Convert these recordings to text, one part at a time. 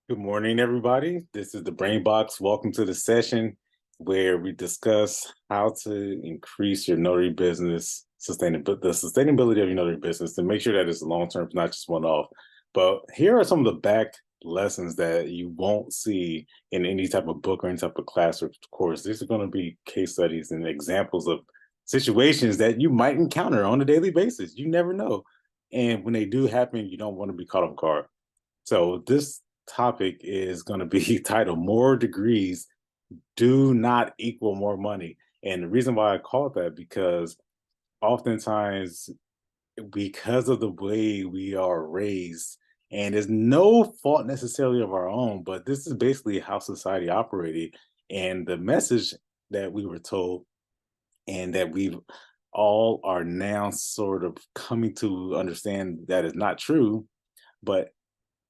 Good morning, everybody. This is the Brain Box. Welcome to the session where we discuss how to increase your notary business, the sustainability of your notary business to make sure that it's long-term, not just one-off. But here are some of the back lessons that you won't see in any type of book or any type of class or course. These are going to be case studies and examples of situations that you might encounter on a daily basis. You never know. And when they do happen, you don't want to be caught off guard. So this topic is going to be titled More Degrees Do Not Equal More Money. And the reason why I call it that, because oftentimes, because of the way we are raised, and it's no fault necessarily of our own, but this is basically how society operated. And the message that we were told and that we all are now sort of coming to understand that is not true, but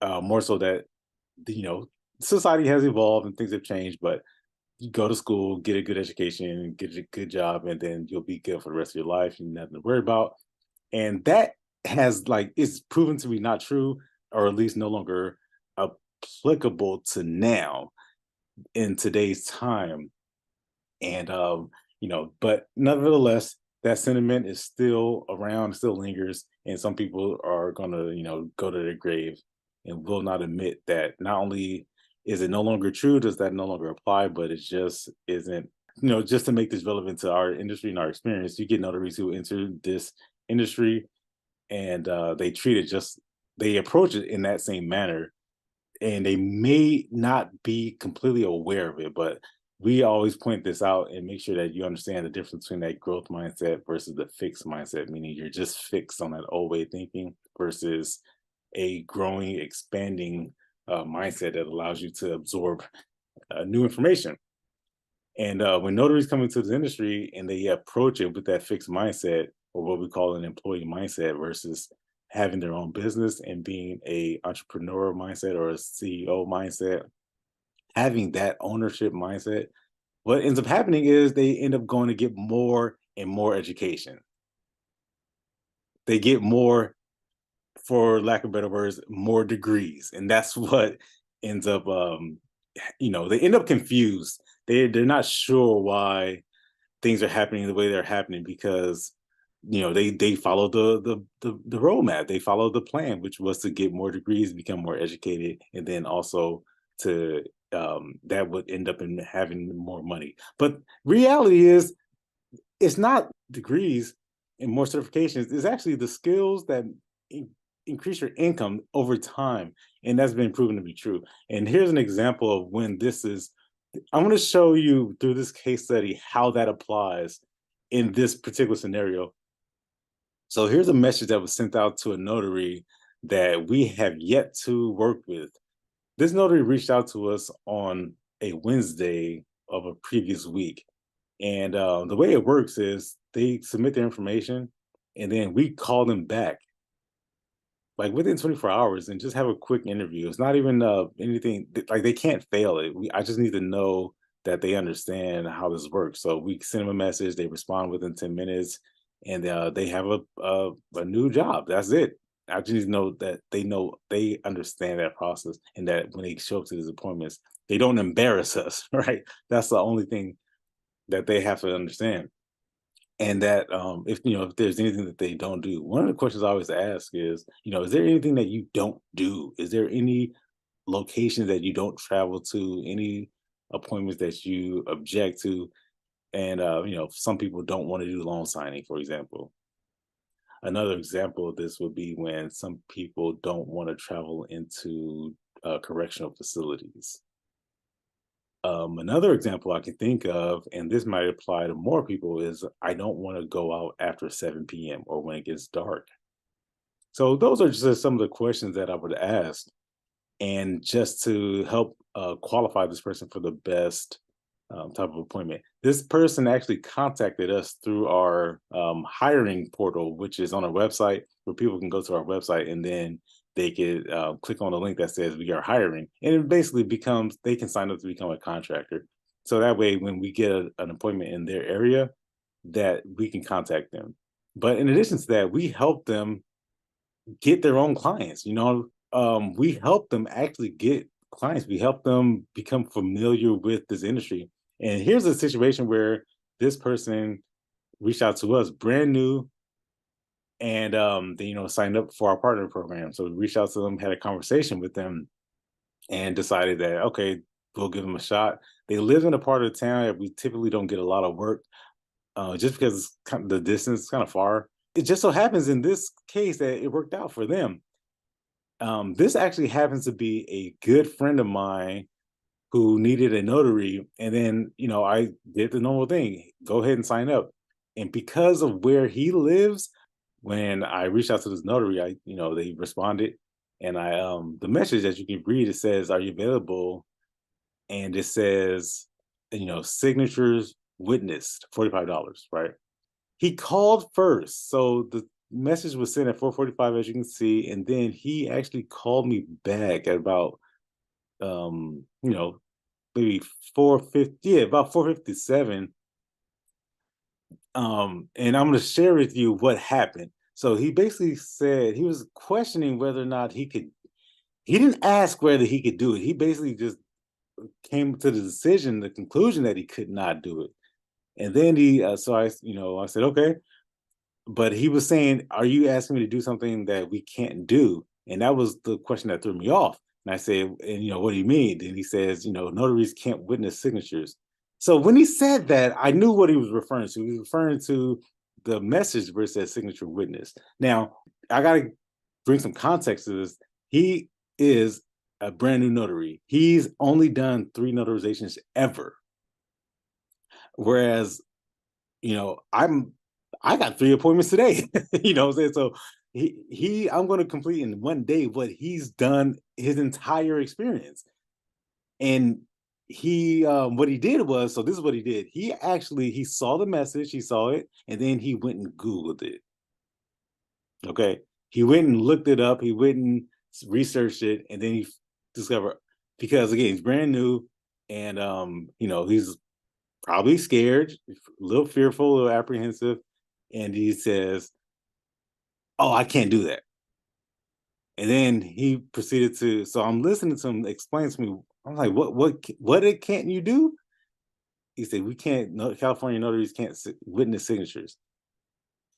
more so that you know society has evolved and things have changed, but you go to school, get a good education, get a good job, and then you'll be good for the rest of your life. You nothing to worry about. And that has is proven to be not true, or at least no longer applicable to now in today's time. And but nevertheless, that sentiment is still around, still lingers, and some people are gonna, go to their grave and will not admit that not only is it no longer true, does that no longer apply, but it just isn't, just to make this relevant to our industry and our experience, you get notaries who enter this industry and they approach it in that same manner, and they may not be completely aware of it, but we always point this out and make sure that you understand the difference between that growth mindset versus the fixed mindset, meaning you're just fixed on that old way of thinking versus a growing, expanding mindset that allows you to absorb new information. And when notaries come into the industry and they approach it with that fixed mindset, or what we call an employee mindset, versus having their own business and being a entrepreneur mindset or a CEO mindset, having that ownership mindset, what ends up happening is they end up going to get more and more education. They get more, for lack of better words, more degrees. And that's what ends up they end up confused. They're not sure why things are happening the way they're happening, because they follow the roadmap, they follow the plan, which was to get more degrees, become more educated, and then also to that would end up in having more money. But reality is, it's not degrees and more certifications, it's actually the skills that increase your income over time, and that's been proven to be true. And here's an example of when this is, I'm going to show you through this case study how that applies in this particular scenario. So here's a message that was sent out to a notary that we have yet to work with. This notary reached out to us on a Wednesday of a previous week. And the way it works is they submit their information, and then we call them back like within 24 hours and just have a quick interview. It's not even anything like they can't fail it. I just need to know that they understand how this works. So we send them a message, they respond within 10 minutes, and they have a new job. That's it. I just need to know they understand that process, and that when they show up to these appointments, they don't embarrass us, right? That's the only thing that they have to understand. And that if there's anything that they don't do, one of the questions I always ask is, is there anything that you don't do? Is there any locations that you don't travel to, any appointments that you object to? And some people don't want to do loan signing, for example. Another example of this would be when some people don't want to travel into correctional facilities. Another example I can think of, and this might apply to more people, is I don't want to go out after 7 p.m. or when it gets dark. So those are just some of the questions that I would ask, and just to help qualify this person for the best type of appointment. This person actually contacted us through our hiring portal, which is on our website, where people can go to our website and then they could click on the link that says we are hiring. And it basically becomes, they can sign up to become a contractor. So that way, when we get an appointment in their area, that we can contact them. But in addition to that, we help them get their own clients. We help them actually get clients. We help them become familiar with this industry. And here's a situation where this person reached out to us brand new, and they signed up for our partner program. So we reached out to them, had a conversation with them, and decided that okay, we'll give them a shot. They live in a part of town that we typically don't get a lot of work, just because it's the distance is kind of far. It just so happens in this case that it worked out for them. This actually happens to be a good friend of mine who needed a notary, and then I did the normal thing: go ahead and sign up. And because of where he lives, when I reached out to this notary, they responded, and the message that you can read, it says, "Are you available?" And it says, signatures witnessed, $45, right? He called first, so the message was sent at 4:45, as you can see, and then he actually called me back at about maybe 4:50, yeah, about 4:57. And I'm going to share with you what happened. So he basically said he was questioning whether or not he could. He didn't ask whether he could do it. He basically just came to the conclusion that he could not do it. And then so I said, okay. But he was saying, "Are you asking me to do something that we can't do?" And that was the question that threw me off. And I said, "And what do you mean?" And he says, "Notaries can't witness signatures." So when he said that, I knew what he was referring to. He was referring to the message where it says signature witness. Now, I got to bring some context to this. He is a brand new notary. He's only done 3 notarizations ever. Whereas, I got 3 appointments today. You know what I'm saying? So I'm going to complete in one day what he's done his entire experience. And what he did was, so this is what he did. He saw the message, he saw it, and then he went and Googled it. Okay. He went and looked it up, he went and researched it, and then he discovered, because again, he's brand new, and he's probably scared, a little fearful, a little apprehensive. And he says, "Oh, I can't do that." And then he proceeded to, so I'm listening to him explain to me. I'm like, what can't you do? He said, "We can't, no, California notaries can't witness signatures."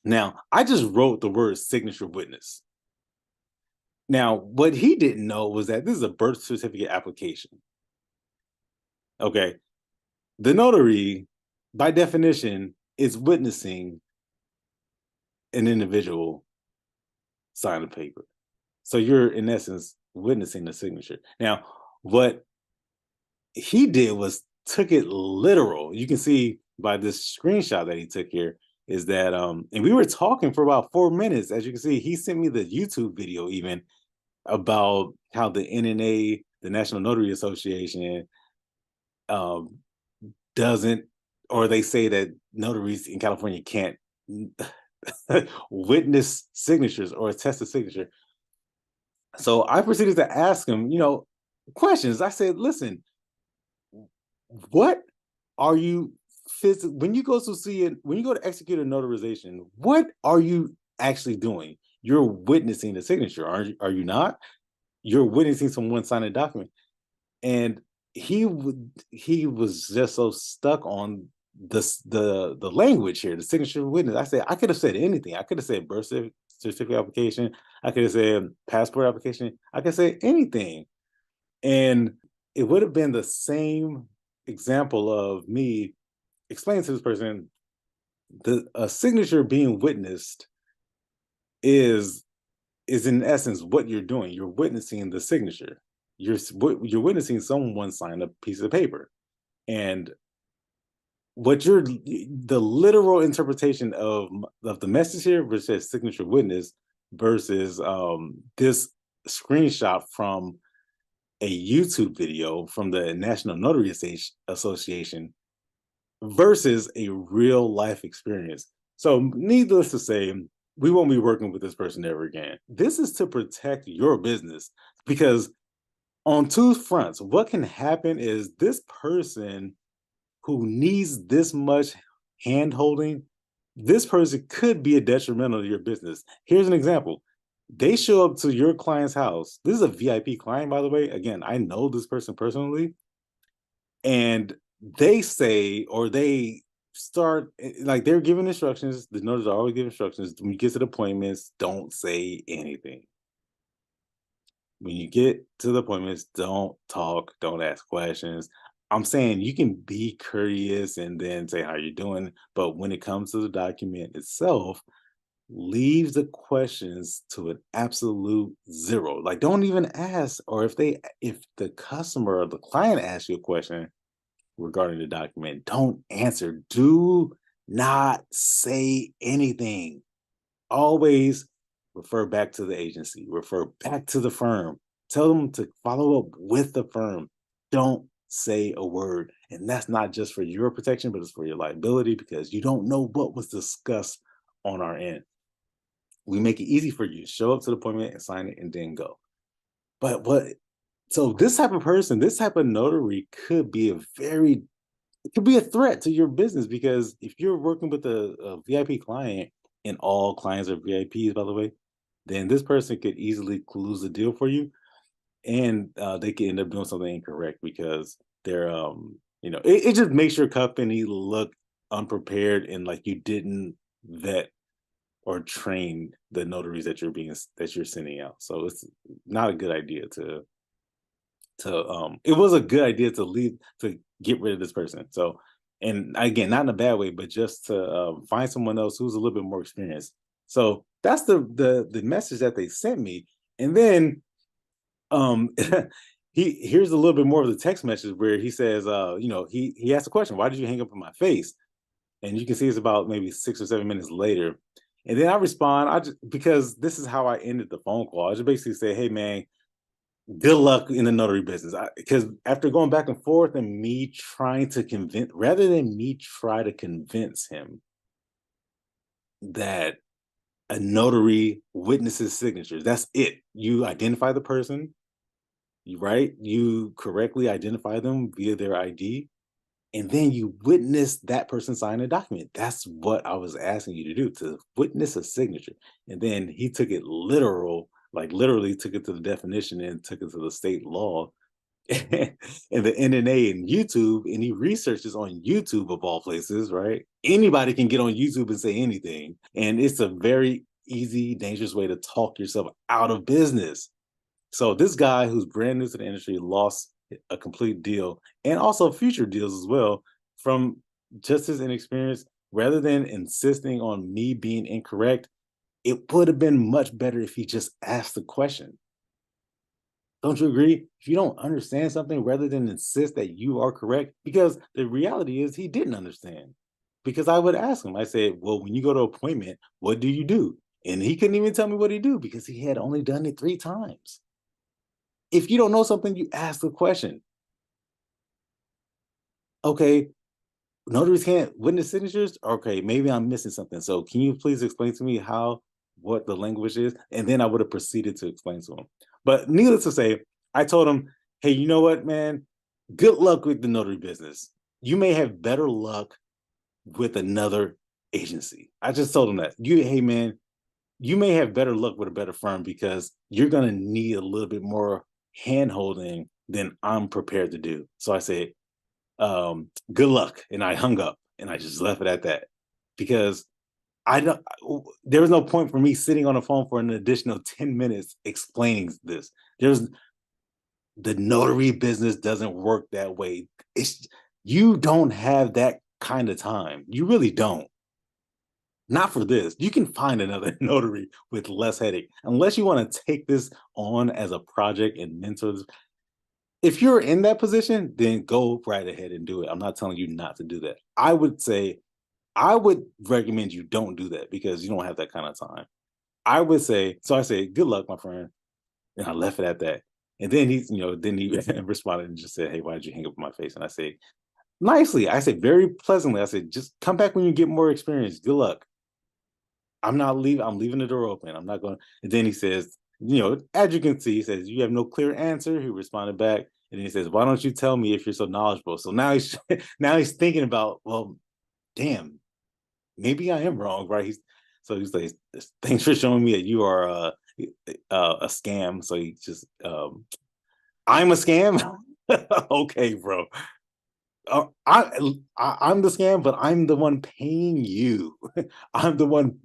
Now, I just wrote the word signature witness. Now, what he didn't know was that this is a birth certificate application. Okay. The notary, by definition, is witnessing an individual sign a paper. So you're, in essence, witnessing the signature. Now, what he did was took it literal. You can see by this screenshot that he took here is that, and we were talking for about 4 minutes. As you can see, he sent me the YouTube video even about how the NNA, the National Notary Association, um, doesn't, or they say that notaries in California can't witness signatures or attest a signature. So I proceeded to ask him, questions. I said, "Listen, what are you when you go to see it, when you go to execute a notarization, what are you actually doing? You're witnessing the signature, are you not? You're witnessing someone sign a document." And he was just so stuck on the language here, the signature witness. I said, I could have said anything. I could have said birth certificate application. I could have said passport application. I could say anything. And it would have been the same example of me explaining to this person a signature being witnessed is in essence what you're doing. You're witnessing the signature. You're witnessing someone sign a piece of paper. And the literal interpretation of the message here, which says signature witness, versus this screenshot from a YouTube video from the National Notary Association versus a real life experience. So needless to say, we won't be working with this person ever again. This is to protect your business, because on 2 fronts, what can happen is this person who needs this much hand holding, this person could be a detrimental to your business. Here's an example. They show up to your client's house. This is a VIP client, by the way. Again, I know this person personally, and they say, or they start like they're giving instructions. The notaries are always giving instructions. When you get to the appointments, don't say anything. When you get to the appointments, don't talk, don't ask questions. I'm saying you can be courteous and then say how you're doing, but when it comes to the document itself, leave the questions to an absolute zero. Like, don't even ask, or if the customer or the client asks you a question regarding the document, don't answer. Do not say anything. Always refer back to the agency, refer back to the firm. Tell them to follow up with the firm. Don't say a word. And that's not just for your protection, but it's for your liability because you don't know what was discussed on our end. We make it easy for you. Show up to the appointment and sign it and then go. But so this type of person, this type of notary could be it could be a threat to your business because if you're working with a VIP client, and all clients are VIPs, by the way, then this person could easily lose the deal for you, and they could end up doing something incorrect because they're, it just makes your company look unprepared and like you didn't vet or train the notaries that you're sending out. So it's not a good idea to it was a good idea to get rid of this person. So, and again, not in a bad way, but just to find someone else who's a little bit more experienced. So that's the message that they sent me. And then um here's a little bit more of the text message where he says, he asked a question, why did you hang up in my face? And you can see it's about maybe 6 or 7 minutes later. And then I respond, because this is how I ended the phone call. I just basically say, hey man, good luck in the notary business. Because after going back and forth and me trying to rather than me try to convince him that a notary witnesses signatures, that's it. You identify the person, right? You correctly identify them via their ID, and then you witness that person sign a document. That's what I was asking you to do, to witness a signature. And then he took it literal, like literally took it to the definition and took it to the state law and the NNA and YouTube, and he researches on YouTube of all places, right? Anybody can get on YouTube and say anything. And it's a very easy, dangerous way to talk yourself out of business. So this guy who's brand new to the industry lost a complete deal and also future deals as well from just his inexperience. Rather than insisting on me being incorrect, it would have been much better if he just asked the question. Don't you agree? If you don't understand something, rather than insist that you are correct, because the reality is he didn't understand. Because I would ask him, I said, well, when you go to appointment, what do you do? And he couldn't even tell me what he do because he had only done it 3 times. If you don't know something, you ask the question. Okay, notaries can't witness signatures? Okay, maybe I'm missing something. So can you please explain to me what the language is? And then I would have proceeded to explain to him. But needless to say, I told him, hey, you know what, man? Good luck with the notary business. You may have better luck with another agency. I just told him that. Hey, man, you may have better luck with a better firm because you're going to need a little bit more hand holding than I'm prepared to do. So I said, good luck. And I hung up and I just left it at that because there was no point for me sitting on the phone for an additional 10 minutes explaining this. The notary business doesn't work that way. You don't have that kind of time. You really don't. Not for this. You can find another notary with less headache, unless you want to take this on as a project and mentor this. If you're in that position, then go right ahead and do it. I'm not telling you not to do that. I would recommend you don't do that because you don't have that kind of time. I would say, so I say, good luck, my friend. And I left it at that. And then then he responded and just said, hey, why did you hang up in my face? And I said, nicely, I said, very pleasantly, I said, just come back when you get more experience. Good luck. I'm not leaving. I'm leaving the door open. I'm not going. And then he says, as you can see, he says, you have no clear answer. He responded back. And then he says, why don't you tell me if you're so knowledgeable? So now he's thinking about, well, damn, maybe I am wrong, right? He's like, thanks for showing me that you are a scam. So he just, I'm a scam. Okay, bro. I'm the scam, but I'm the one paying you. I'm the one.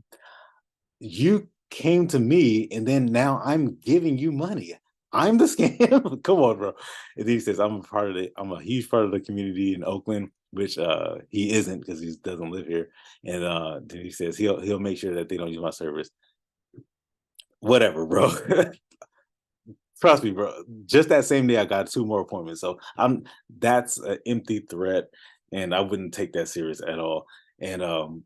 You came to me, and then now I'm giving you money. I'm the scam. Come on, bro. And he says I'm a part of it. I'm a huge part of the community in Oakland, which he isn't because he doesn't live here. And then he says he'll make sure that they don't use my service. Whatever, bro. Trust me, bro. Just that same day, I got 2 more appointments. So that's an empty threat, and I wouldn't take that serious at all. And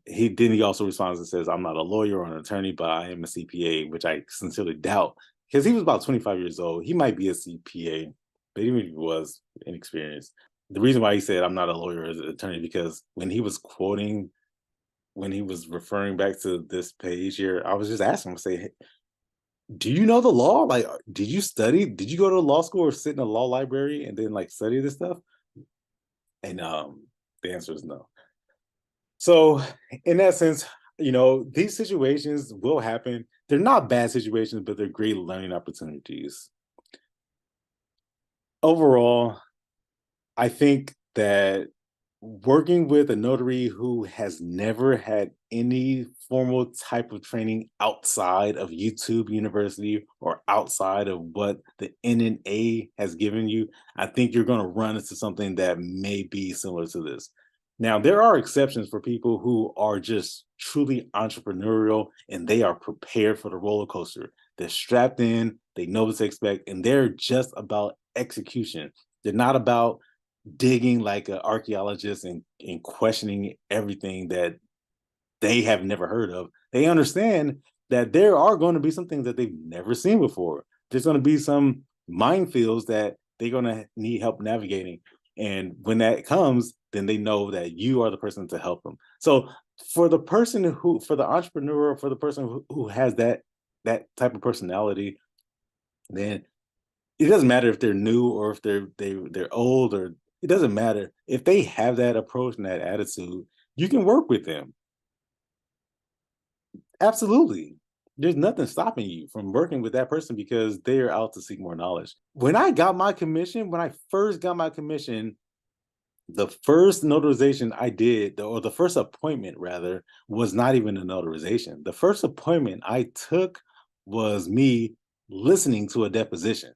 he also responds and says, "I'm not a lawyer or an attorney, but I am a CPA," which I sincerely doubt because he was about 25 years old. He might be a CPA, but even if he was inexperienced, the reason why he said I'm not a lawyer or an attorney because when he was referring back to this page here, I was just asking him, say, do you know the law? Like, did you study? Did you go to law school or sit in a law library and then like study this stuff? And the answer is no. So, in that sense, these situations will happen. They're not bad situations, but they're great learning opportunities. Overall, I think that working with a notary who has never had any formal type of training outside of YouTube University or outside of what the NNA has given you, I think you're going to run into something that may be similar to this. Now, there are exceptions for people who are just truly entrepreneurial and they are prepared for the roller coaster. They're strapped in, they know what to expect, and they're just about execution. They're not about digging like an archaeologist and questioning everything that they have never heard of. They understand that there are going to be some things that they've never seen before. There's going to be some minefields that they're going to need help navigating. And when that comes, then they know that you are the person to help them. So for the entrepreneur, for the person who has that type of personality, then it doesn't matter if they're new or if they're old, or it doesn't matter. If they have that approach and that attitude, you can work with them. Absolutely. There's nothing stopping you from working with that person because they're out to seek more knowledge. When I first got my commission, the first notarization I did, or the first appointment rather, was not even a notarization. The first appointment I took was me listening to a deposition.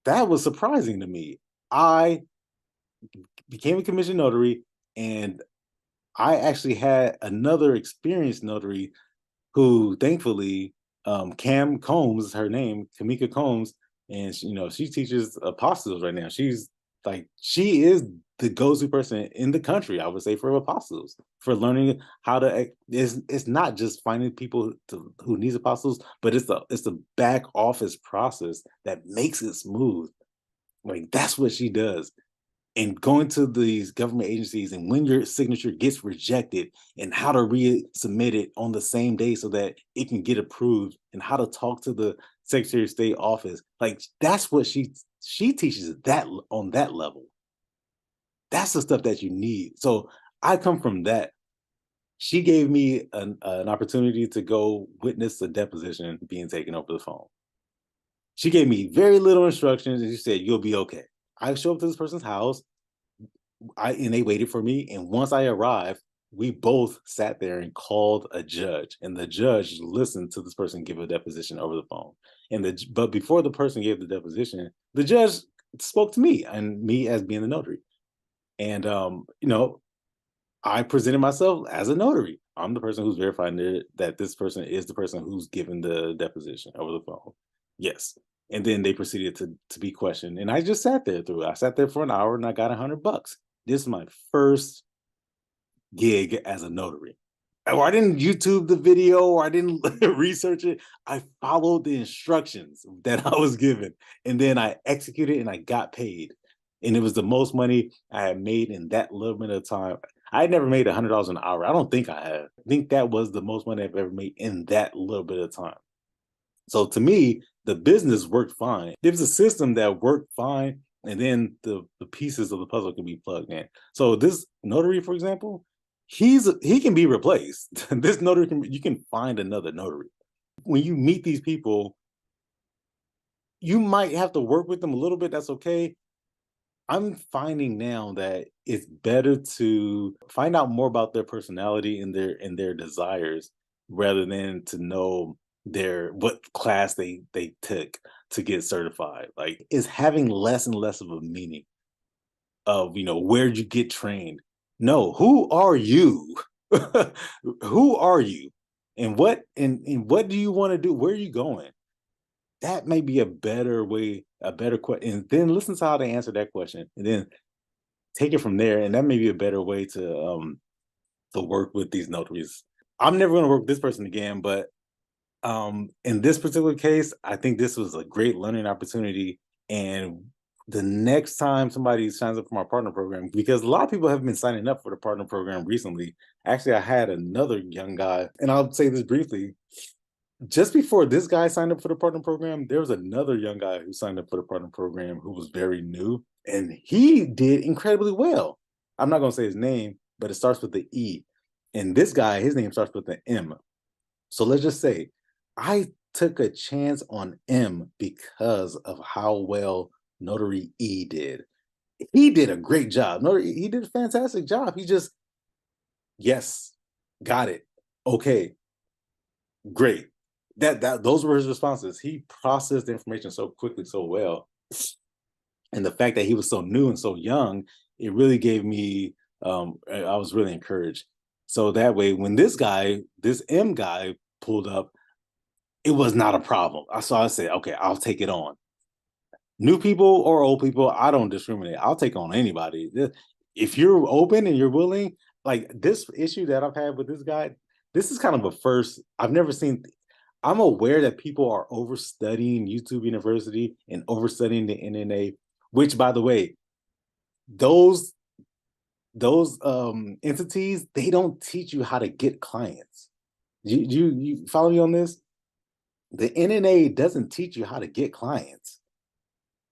That was surprising to me. I became a commissioned notary, and I actually had another experienced notary who, thankfully, Cam Combs is her name, Kamika Combs, and she teaches apostles right now. She is the go-to person in the country, I would say, for apostles, for learning how to. It's not just finding people who needs apostles, but it's the back office process that makes it smooth. Like that's what she does. And going to these government agencies, and when your signature gets rejected, and how to resubmit it on the same day so that it can get approved, and how to talk to the Secretary of State office, like that's what she teaches that on that level. That's the stuff that you need. So I come from that. She gave me an opportunity to go witness the deposition being taken over the phone. She gave me very little instructions, and she said, "You'll be okay." I show up to this person's house. And they waited for me. And once I arrived, we both sat there and called a judge, and the judge listened to this person give a deposition over the phone. But before the person gave the deposition, the judge spoke to me, and me as being the notary. And I presented myself as a notary. I'm the person who's verifying that this person is the person who's given the deposition over the phone. Yes. And then they proceeded to be questioned. And I just sat there I sat there for an hour, and I got $100. This is my first gig as a notary. Or I didn't YouTube the video, or I didn't research it. I followed the instructions that I was given, and then I executed and I got paid. And it was the most money I had made in that little bit of time. I had never made $100 an hour. I don't think I have. I think that was the most money I've ever made in that little bit of time. So to me, the business worked fine. There was a system that worked fine, and then the pieces of the puzzle can be plugged in. So this notary, for example, he can be replaced. This notary you can find another notary. when you meet these people, you might have to work with them a little bit. That's okay. I'm finding now that it's better to find out more about their personality and their desires rather than to know their what class they took to get certified. Like, it's having less and less of a meaning of, where'd you get trained? No, who are you? Who are you? And what do you want to do? Where are you going? That may be a better way, a better question. And then listen to how they answer that question. And then take it from there. And that may be a better way to work with these notaries. I'm never going to work with this person again, but in this particular case, I think this was a great learning opportunity. And the next time somebody signs up for my partner program, because a lot of people have been signing up for the partner program recently. Actually, I had another young guy, and I'll say this briefly. Just before this guy signed up for the partner program, there was another young guy who signed up for the partner program who was very new, and he did incredibly well. I'm not going to say his name, but it starts with the E. And this guy, his name starts with the M. So let's just say I took a chance on M because of how well Notary E did. He did a great job. Notary, he did a fantastic job. He just, yes, got it. Okay, great. That those were his responses. He processed the information so quickly, so well. And the fact that he was so new and so young, it really gave me I was really encouraged. So that way, when this M guy pulled up, it was not a problem. So I said, okay, I'll take it on. New people or old people, I don't discriminate. I'll take on anybody. If you're open and you're willing, like this issue that I've had with this guy, this is kind of a first. I've never seen. I'm aware that people are overstudying YouTube University and overstudying the NNA, which, by the way, those entities, they don't teach you how to get clients. You follow me on this? The NNA doesn't teach you how to get clients.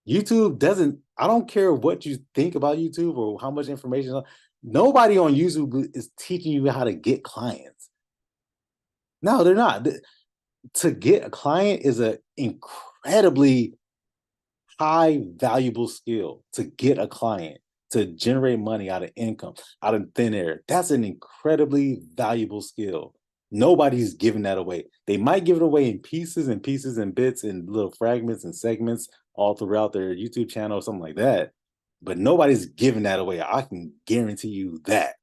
YouTube doesn't. I don't care what you think about YouTube or how much information. Nobody on YouTube is teaching you how to get clients. No, they're not. To get a client is an incredibly high valuable skill. To get a client, to generate money out of income, out of thin air, that's an incredibly valuable skill. Nobody's giving that away. They might give it away in pieces and pieces and bits and little fragments and segments all throughout their YouTube channel or something like that. But nobody's giving that away. I can guarantee you that.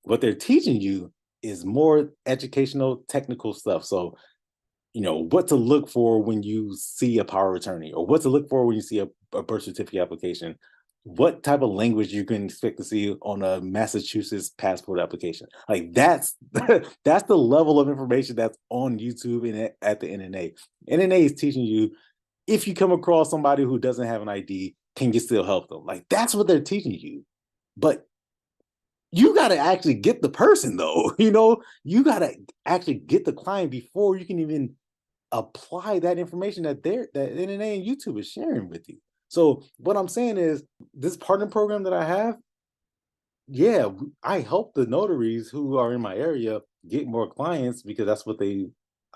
What they're teaching you is more educational, technical stuff. So, what to look for when you see a power of attorney, or what to look for when you see a birth certificate application, what type of language you can expect to see on a Massachusetts passport application. Like that's that's the level of information that's on YouTube and at the NNA. NNA is teaching you, if you come across somebody who doesn't have an ID, can you still help them? Like that's what they're teaching you. But you got to actually get the person though. You got to actually get the client before you can even apply that information that NNA and YouTube is sharing with you. So what I'm saying is, this partner program that I have, yeah, I help the notaries who are in my area get more clients, because that's what they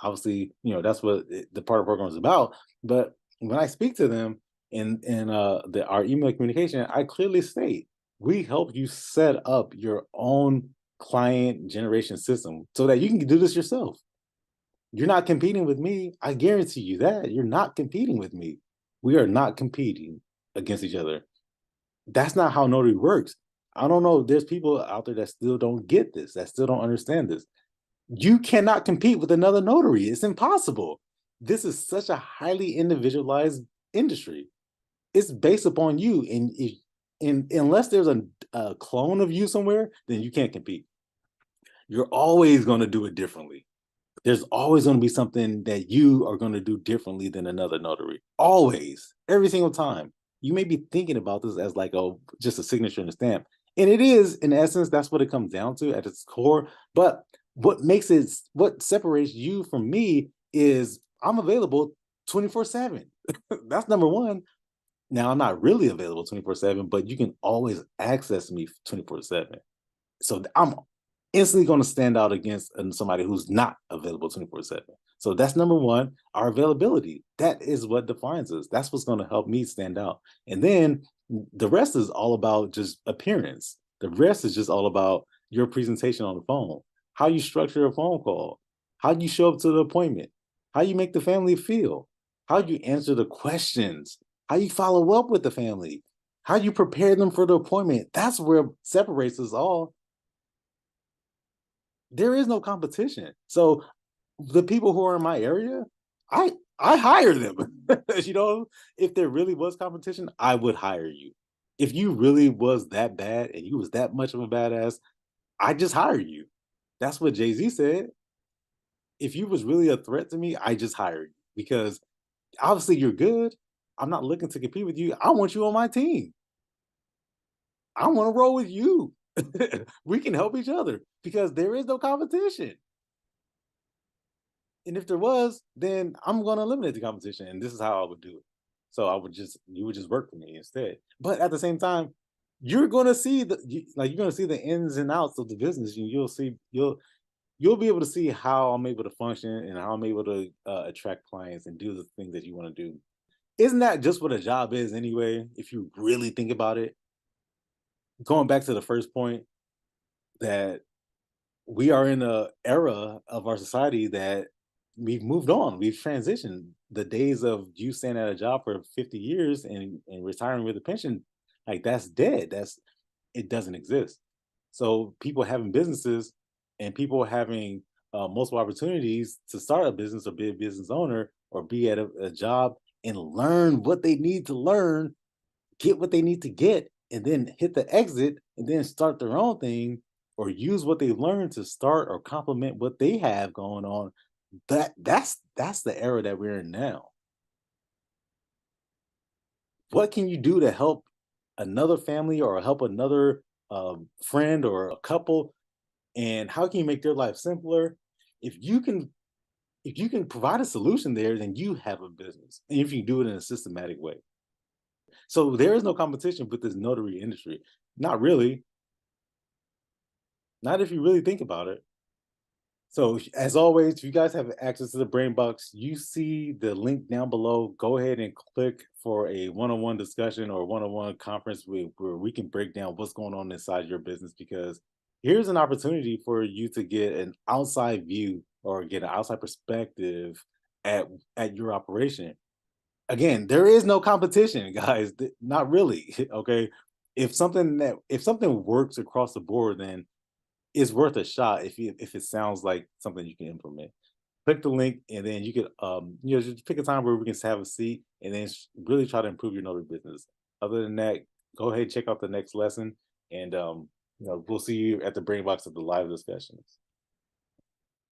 obviously, that's what the partner program is about. But when I speak to them in our email communication, I clearly state, we help you set up your own client generation system so that you can do this yourself. You're not competing with me. I guarantee you that. You're not competing with me. We are not competing against each other. That's not how notary works. I don't know. There's people out there that still don't get this, that still don't understand this. You cannot compete with another notary. It's impossible. This is such a highly individualized industry. It's based upon you. And unless there's a clone of you somewhere, then you can't compete. You're always going to do it differently. There's always going to be something that you are going to do differently than another notary. Always, every single time. You may be thinking about this as like just a signature and a stamp. And it is, in essence, that's what it comes down to at its core. But what separates you from me is I'm available 24/7. That's number one. Now, I'm not really available 24/7, but you can always access me 24/7. So instantly going to stand out against somebody who's not available 24/7. So that's number one, our availability. That is what defines us. That's what's going to help me stand out. And then the rest is all about just appearance. The rest is just all about your presentation on the phone, how you structure a phone call, how you show up to the appointment, how you make the family feel, how you answer the questions, how you follow up with the family, how you prepare them for the appointment. That's where separates us all. There is no competition. So the people who are in my area, I hire them. You know, if there really was competition, I would hire you. If you really was that bad and you was that much of a badass, I just hire you. That's what Jay-Z said. If you was really a threat to me, I just hire you because obviously you're good. I'm not looking to compete with you. I want you on my team. I want to roll with you. We can help each other because there is no competition. And if there was, then I'm going to eliminate the competition. And this is how I would do it. So you would just work for me instead. But at the same time, you're going to see you're going to see the ins and outs of the business. And you'll be able to see how I'm able to function and how I'm able to attract clients and do the things that you want to do. Isn't that just what a job is anyway? If you really think about it, going back to the first point that we are in a era of our society that we've moved on. We've transitioned. The days of you staying at a job for 50 years and retiring with a pension, like that's dead. It doesn't exist. So people having businesses and people having multiple opportunities to start a business or be a business owner or be at a job and learn what they need to learn, get what they need to get, and then hit the exit and then start their own thing or use what they learned to start or complement what they have going on. That's the era that we're in now. What can you do to help another family or help another friend or a couple, and how can you make their life simpler? If you can, if you can provide a solution there, then you have a business, and if you do it in a systematic way. So there is no competition with this notary industry. Not really. Not if you really think about it. So as always, if you guys have access to the brain box, you see the link down below. Go ahead and click for a one-on-one discussion or one-on-one conference where we can break down what's going on inside your business, because here's an opportunity for you to get an outside view or get an outside perspective at your operation. Again, there is no competition, guys. Not really. Okay. If something works across the board, then it's worth a shot if it sounds like something you can implement. Click the link and then you could just pick a time where we can have a seat and then really try to improve your notary business. Other than that, go ahead and check out the next lesson and we'll see you at the brain box of the live discussions.